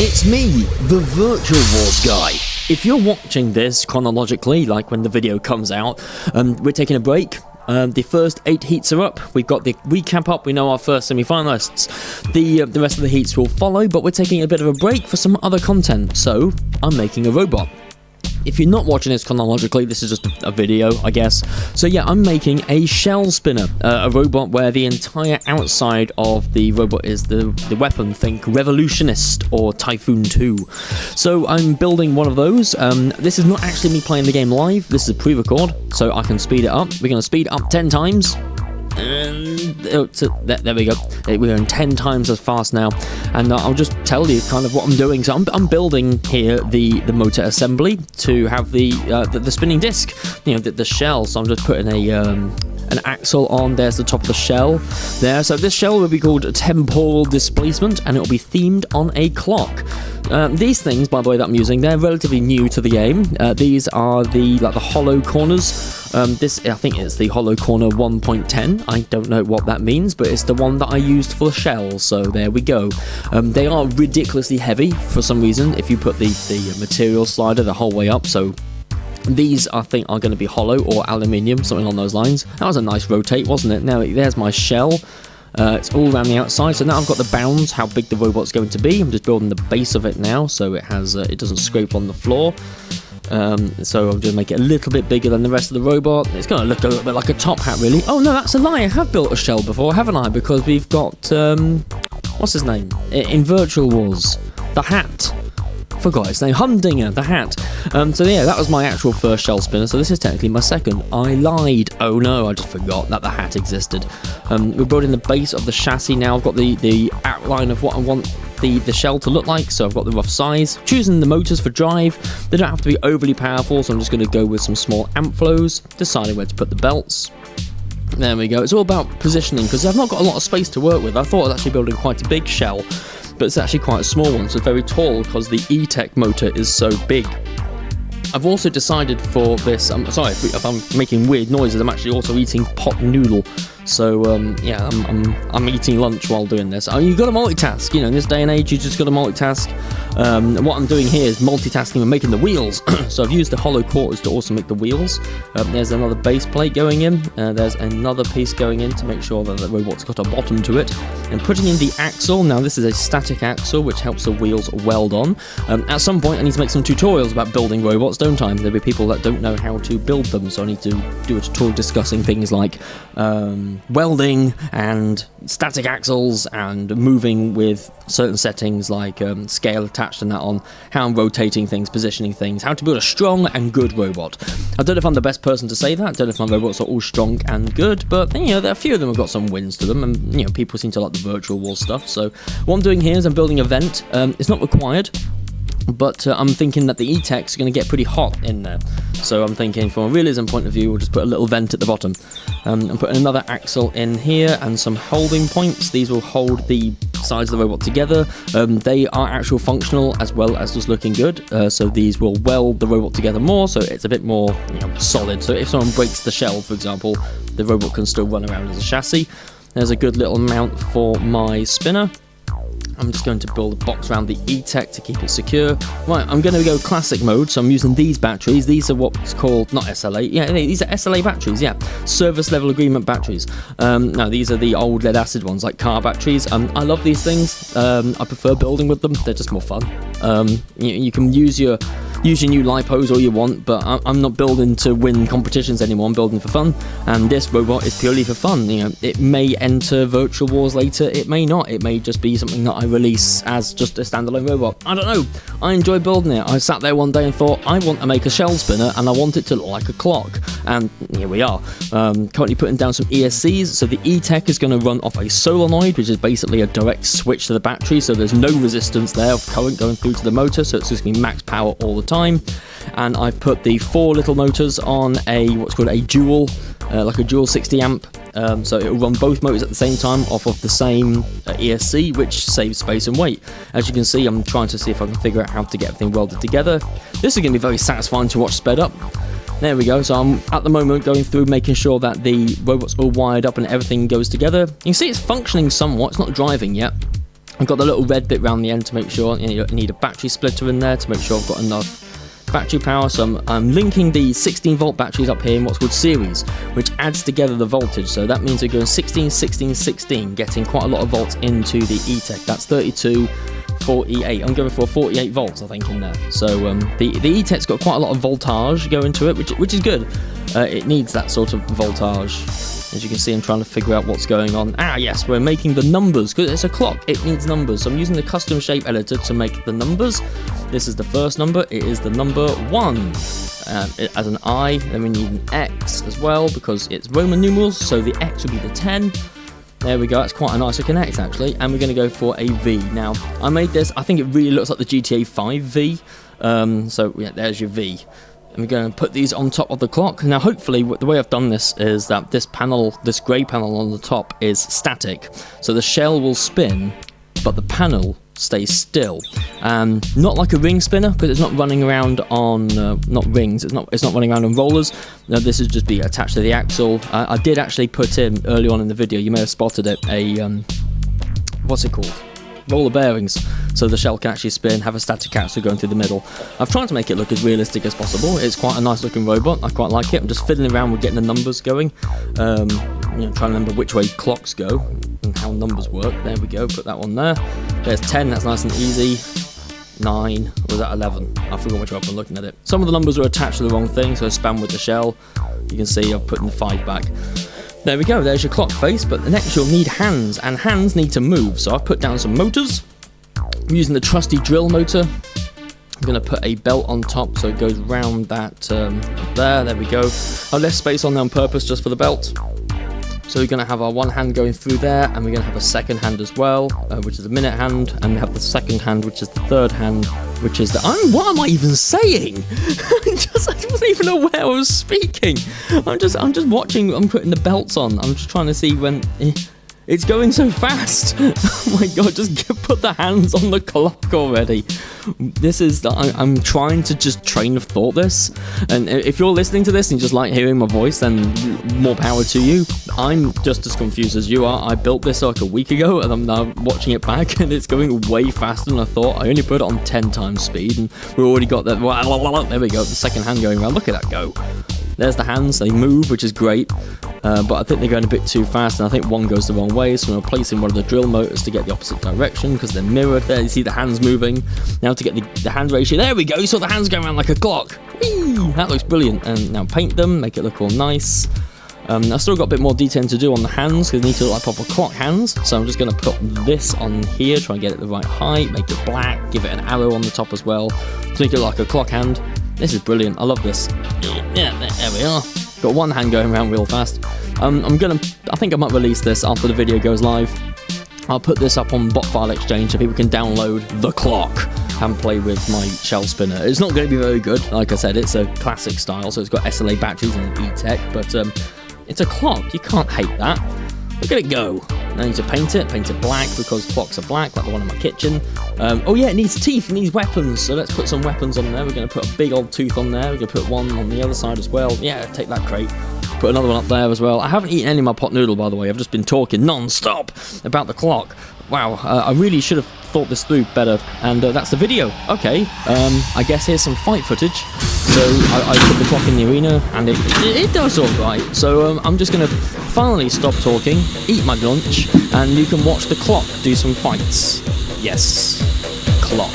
It's me, the Virtual Wars guy. If you're watching this chronologically, like when the video comes out, we're taking a break. The first 8 heats are up. We've got the recap up. We know our first semi-finalists. The rest of the heats will follow, but we're taking a bit of a break for some other content. So I'm making a robot. If you're not watching this chronologically, this is just a video, I guess. So yeah, I'm making a shell spinner, a robot where the entire outside of the robot is the weapon. Think Revolutionist or Typhoon 2. So I'm building one of those. This is not actually me playing the game live. This is a pre-record, so I can speed it up. We're going to speed it up 10 times. And there we go. We're going 10 times as fast now, and I'll just tell you kind of what I'm doing. So I'm building here the motor assembly to have the spinning disc, the shell. So I'm just putting an axle on. There's the top of the shell there. So this shell will be called temporal displacement, and it will be themed on a clock. These things, by the way, that I'm using, they're relatively new to the game. These are the hollow corners. This, I think, is the hollow corner 1.10. I don't know what that means, but it's the one that I used for the shell. So there we go. They are ridiculously heavy for some reason. If you put the material slider the whole way up, so. These, I think, are going to be hollow or aluminium, something along those lines. That was a nice rotate, wasn't it? Now, there's my shell. It's all around the outside. So now I've got the bounds, how big the robot's going to be. I'm just building the base of it now, so it has it doesn't scrape on the floor. So I'm just make it a little bit bigger than the rest of the robot. It's going to look a little bit like a top hat, really. Oh, no, that's a lie. I have built a shell before, haven't I? Because we've got, what's his name? In Virtual Wars. The Hat. Forgot his name, Humdinger, the Hat. So yeah, that was my actual first shell spinner, so this is technically my second. I lied. Oh no, I just forgot that the hat existed. We're building the base of the chassis now. I've got the outline of what I want the shell to look like, so I've got the rough size. Choosing the motors for drive. They don't have to be overly powerful, so I'm just going to go with some small amp flows. Deciding where to put the belts. There we go. It's all about positioning, because I've not got a lot of space to work with. I thought I was actually building quite a big shell, but it's actually quite a small one, so it's very tall because the E-Tech motor is so big. I've also decided for this, I'm sorry if I'm making weird noises, I'm actually also eating pot noodle. So yeah, I'm eating lunch while doing this. You've got to multitask, in this day and age, you just got to multitask. What I'm doing here is multitasking and making the wheels. So I've used the hollow quarters to also make the wheels. There's another base plate going in. There's another piece going in to make sure that the robot's got a bottom to it. And putting in the axle. Now this is a static axle which helps the wheels weld on. At some point I need to make some tutorials about building robots, don't I? There'll be people that don't know how to build them, so I need to do a tutorial discussing things like welding and static axles and moving with certain settings like scale attached and that on, how I'm rotating things, positioning things, how to build a strong and good robot. I don't know if I'm the best person to say that. I don't know if my robots are all strong and good, but there are a few of them have got some wins to them, and people seem to like the Virtual Wars stuff. So what I'm doing here is I'm building a vent. It's not required, but I'm thinking that the E-Tech's going to get pretty hot in there. So I'm thinking from a realism point of view, we'll just put a little vent at the bottom. I'm putting another axle in here and some holding points. These will hold the sides of the robot together. They are actual functional as well as just looking good. So these will weld the robot together more, so it's a bit more solid. So if someone breaks the shell, for example, the robot can still run around as a chassis. There's a good little mount for my spinner. I'm just going to build a box around the E-Tech to keep it secure. Right, I'm going to go classic mode, so I'm using these batteries. These are what's called, not SLA, yeah, these are SLA batteries, yeah, service level agreement batteries. No, these are the old lead acid ones, like car batteries. I love these things. I prefer building with them. They're just more fun. You can use your new lipos all you want, but I'm not building to win competitions anymore. I'm building for fun, and this robot is purely for fun. It may enter Virtual Wars later, it may not. It may just be something that I release as just a standalone robot. I don't know. I enjoy building it. I sat there one day and thought, I want to make a shell spinner, and I want it to look like a clock. And here we are. Currently putting down some ESCs. So the E-Tech is going to run off a solenoid, which is basically a direct switch to the battery. So there's no resistance there of current going through to the motor. So it's just going to be max power all the time. And I've put the 4 little motors on what's called a dual, like a dual 60 amp. So it will run both motors at the same time off of the same ESC, which saves space and weight. As you can see, I'm trying to see if I can figure out how to get everything welded together. This is going to be very satisfying to watch sped up. There we go. So I'm at the moment going through making sure that the robot's all wired up and everything goes together. You can see it's functioning somewhat. It's not driving yet. I've got the little red bit around the end to make sure, you know, I need a battery splitter in there to make sure I've got enough battery power. So I'm linking the 16 volt batteries up here in what's called series, which adds together the voltage. So that means we're going 16, 16, 16, getting quite a lot of volts into the E-Tech. That's 32, 48. I'm going for 48 volts, I think, in there. So the E-Tech's got quite a lot of voltage going to it, which is good. It needs that sort of voltage. As you can see, I'm trying to figure out what's going on. Ah, yes, we're making the numbers, because it's a clock, it needs numbers. So I'm using the custom shape editor to make the numbers. This is the first number, it is the number 1. As an I, then we need an X as well, because it's Roman numerals, so the X would be the 10. There we go, that's quite a nice looking X actually. And we're going to go for a V. Now, I made this, I think it really looks like the GTA 5 V. So yeah, there's your V. And we're going to put these on top of the clock. Now hopefully the way I've done this is that this panel, this grey panel on the top is static. So the shell will spin, but the panel stays still. Not like a ring spinner, because it's not running around on, not rings, it's not running around on rollers. No, this is just be attached to the axle. I did actually put in, early on in the video, you may have spotted it, a, what's it called? Roller bearings, so the shell can actually spin, have a static axle going through the middle. I've tried to make it look as realistic as possible. It's quite a nice looking robot, I quite like it. I'm just fiddling around with getting the numbers going, you know, trying to remember which way clocks go and how numbers work. There we go, put that one there. There's 10, that's nice and easy. 9, or was that 11? I forgot which way I'm looking at it. Some of the numbers are attached to the wrong thing, so I spam with the shell. You can see I've put in the 5 back. There we go, there's your clock face, but next you'll need hands, and hands need to move, so I've put down some motors. I'm using the trusty drill motor. I'm going to put a belt on top so it goes round that there we go. I left space on there on purpose just for the belt. So we're going to have our one hand going through there, and we're going to have a second hand as well, which is a minute hand, and we have the second hand, which is the third hand, which is the... what am I even saying? I wasn't even aware I was speaking. I'm just watching, I'm putting the belts on. I'm just trying to see when... It's going so fast. Oh my god, just put the hands on the clock already. This is, I'm trying to just train of thought this. And if you're listening to this and you just like hearing my voice, then more power to you. I'm just as confused as you are. I built this like a week ago, and I'm now watching it back, and it's going way faster than I thought. I only put it on 10 times speed, and we already got that. There we go, the second hand going around. Look at that go. There's the hands, they move, which is great, but I think they're going a bit too fast, and I think one goes the wrong way, so I'm replacing one of the drill motors to get the opposite direction, because they're mirrored there. You see the hands moving. Now to get the hand ratio, there we go, you saw the hands going around like a clock. Whee! That looks brilliant. And now paint them, make it look all nice. I've still got a bit more detailing to do on the hands, because they need to look like proper clock hands, so I'm just going to put this on here, try and get it the right height, make it black, give it an arrow on the top as well, to make it like a clock hand. This is brilliant, I love this. Yeah, there we are. Got one hand going around real fast. I think I might release this after the video goes live. I'll put this up on Bot File Exchange so people can download the clock and play with my shell spinner. It's not going to be very good, like I said, it's a classic style, so it's got SLA batteries and E-Tech, but it's a clock, you can't hate that. Look at it go. I need to paint it black, because clocks are black, like the one in my kitchen. Oh yeah, it needs teeth, it needs weapons, so let's put some weapons on there. We're going to put a big old tooth on there, we're going to put one on the other side as well. Yeah, take that crate. Put another one up there as well. I haven't eaten any of my pot noodle, by the way, I've just been talking non-stop about the clock. Wow, I really should have thought this through better, and that's the video. Okay, I guess here's some fight footage. So I put the clock in the arena, and it does alright. So I'm just going to finally stop talking, eat my lunch, and you can watch the clock do some fights. Yes, clock.